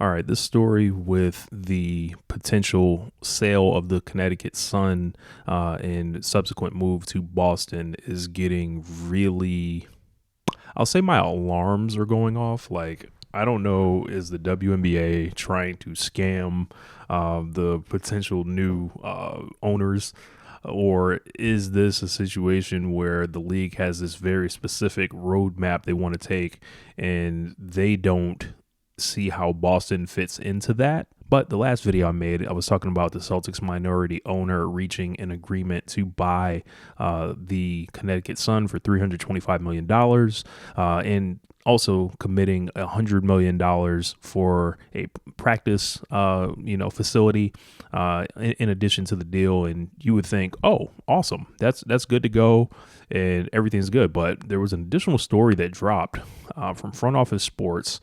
All right, this story with the potential sale of the Connecticut Sun and subsequent move to Boston is getting really, I'll say my alarms are going off. Like, I don't know, is the WNBA trying to scam the potential new owners? Or is this a situation where the league has this very specific roadmap they want to take and they don't see how Boston fits into that? But the last video I made, I was talking about the Celtics minority owner reaching an agreement to buy the Connecticut Sun for $325 million and also committing $100 million for a practice, facility in addition to the deal. And you would think, oh, awesome, that's good to go and everything's good. But there was an additional story that dropped from Front Office Sports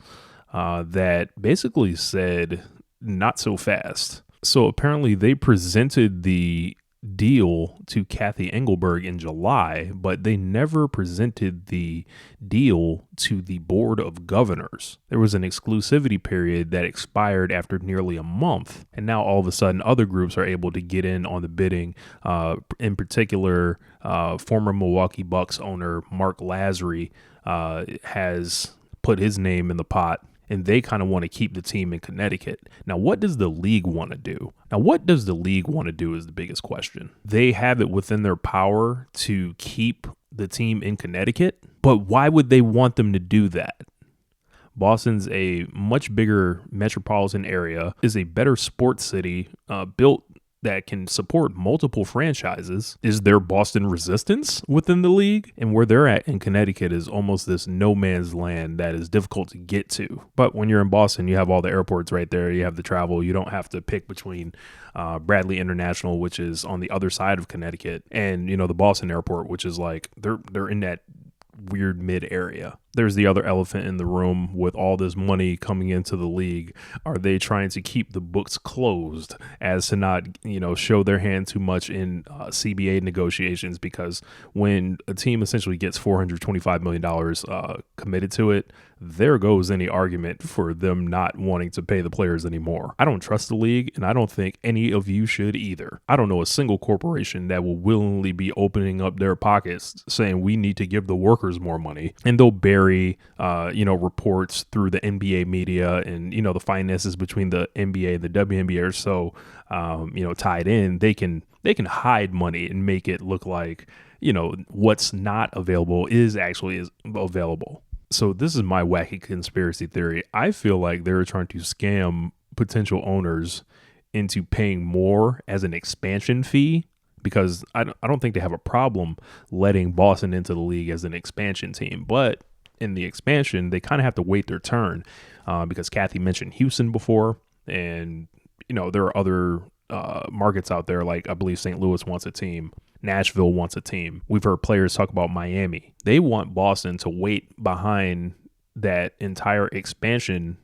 that basically said not so fast. So apparently they presented the deal to Kathy Engelberg in July, but they never presented the deal to the Board of Governors. There was an exclusivity period that expired after nearly a month, and now all of a sudden other groups are able to get in on the bidding. In particular, former Milwaukee Bucks owner Mark Lazary has put his name in the pot, and they kind of want to keep the team in Connecticut. Now, what does the league want to do? Is the biggest question. They have it within their power to keep the team in Connecticut, but why would they want them to do that? Boston's a much bigger metropolitan area, is a better sports city, built that can support multiple franchises. Is there Boston resistance within the league? And where they're at in Connecticut is almost this no man's land that is difficult to get to. But when you're in Boston, you have all the airports right there. You have the travel. You don't have to pick between Bradley International, which is on the other side of Connecticut, and the Boston airport, which is like they're in that weird mid area. There's the other elephant in the room with all this money coming into the league. Are they trying to keep the books closed as to not, show their hand too much in CBA negotiations? Because when a team essentially gets $425 million committed to it, there goes any argument for them not wanting to pay the players anymore. I don't trust the league, and I don't think any of you should either. I don't know a single corporation that will willingly be opening up their pockets saying we need to give the workers more money, and they'll bury reports through the NBA media, and the finances between the NBA and the WNBA are so tied in. They can hide money and make it look like what's not available is actually available. So this is my wacky conspiracy theory. I feel like they're trying to scam potential owners into paying more as an expansion fee, because I don't think they have a problem letting Boston into the league as an expansion team. But in the expansion, they kind of have to wait their turn because Kathy mentioned Houston before. And, there are other markets out there, like I believe St. Louis wants a team. Nashville wants a team. We've heard players talk about Miami. They want Boston to wait behind that entire expansion,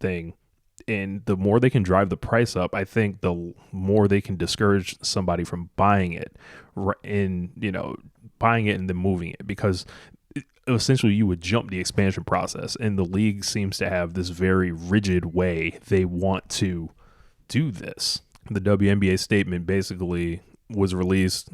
thing. And the more they can drive the price up, I think the more they can discourage somebody from buying it and then moving it, because essentially you would jump the expansion process. And the league seems to have this very rigid way they want to do this. The WNBA statement basically was released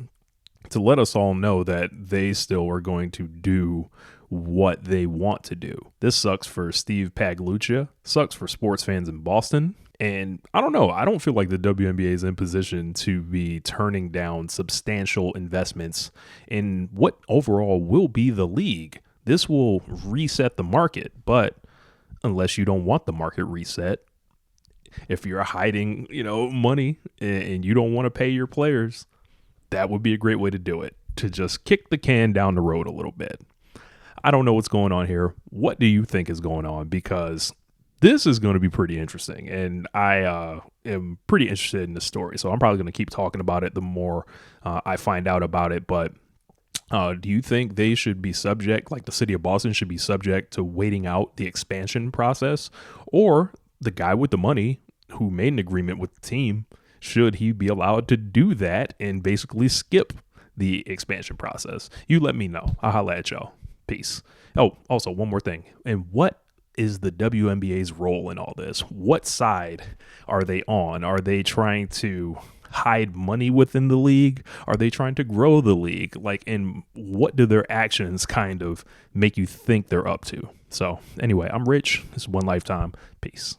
to let us all know that they still are going to do what they want to do. This sucks for Steve Pagluccia, sucks for sports fans in Boston. And I don't know, I don't feel like the WNBA is in position to be turning down substantial investments in what overall will be the league. This will reset the market, but unless you don't want the market reset, if you're hiding, money and you don't want to pay your players, that would be a great way to do it, to just kick the can down the road a little bit. I don't know what's going on here. What do you think is going on? Because this is going to be pretty interesting, and I am pretty interested in this story. So I'm probably going to keep talking about it the more I find out about it. But do you think they should be subject, like the city of Boston should be subject to waiting out the expansion process? Or the guy with the money who made an agreement with the team, should he be allowed to do that and basically skip the expansion process? You let me know. I'll holla at y'all. Peace. Oh, also one more thing. And what is the WNBA's role in all this? What side are they on? Are they trying to hide money within the league? Are they trying to grow the league? Like, and what do their actions kind of make you think they're up to? So anyway, I'm Rich. This is One Lifetime. Peace.